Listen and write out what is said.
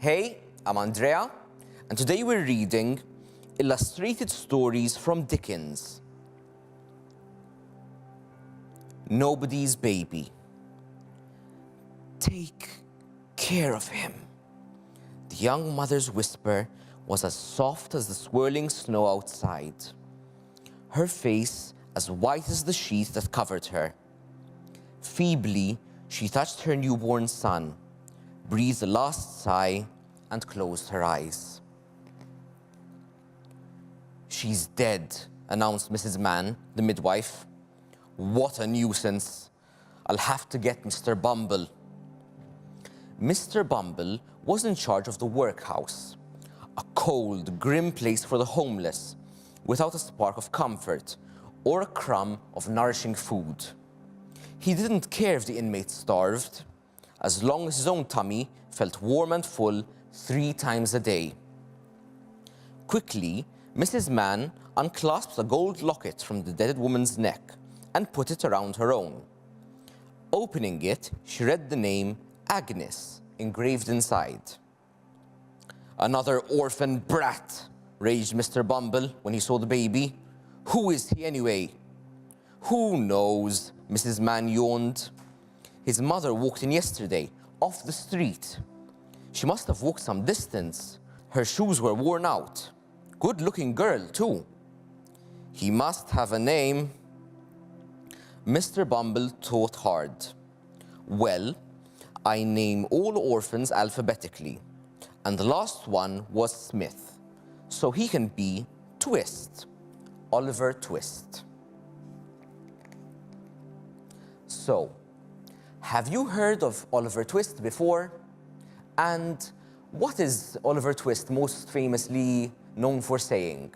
Hey, I'm Andrea, and today we're reading Illustrated Stories from Dickens. Nobody's Baby. Take care of him. The young mother's whisper was as soft as the swirling snow outside. Her face as white as the sheet that covered her. Feebly, she touched her newborn son, breathed a last sigh, and closed her eyes. "She's dead," announced Mrs. Mann, the midwife. "What a nuisance. I'll have to get Mr. Bumble." Mr. Bumble was in charge of the workhouse, a cold, grim place for the homeless, without a spark of comfort or a crumb of nourishing food. He didn't care if the inmates starved, as long as his own tummy felt warm and full 3 times a day. Quickly, Mrs. Mann unclasped a gold locket from the dead woman's neck and put it around her own. Opening it, she read the name Agnes engraved inside. "Another orphan brat," raged Mr. Bumble when he saw the baby. "Who is he anyway?" "Who knows?" Mrs. Mann yawned. "His mother walked in yesterday, off the street. She must have walked some distance. Her shoes were worn out. Good-looking girl, too. He must have a name." Mr. Bumble thought hard. "Well, I name all orphans alphabetically, and the last one was Smith, so he can be Twist, Oliver Twist." So, have you heard of Oliver Twist before? And what is Oliver Twist most famously known for saying?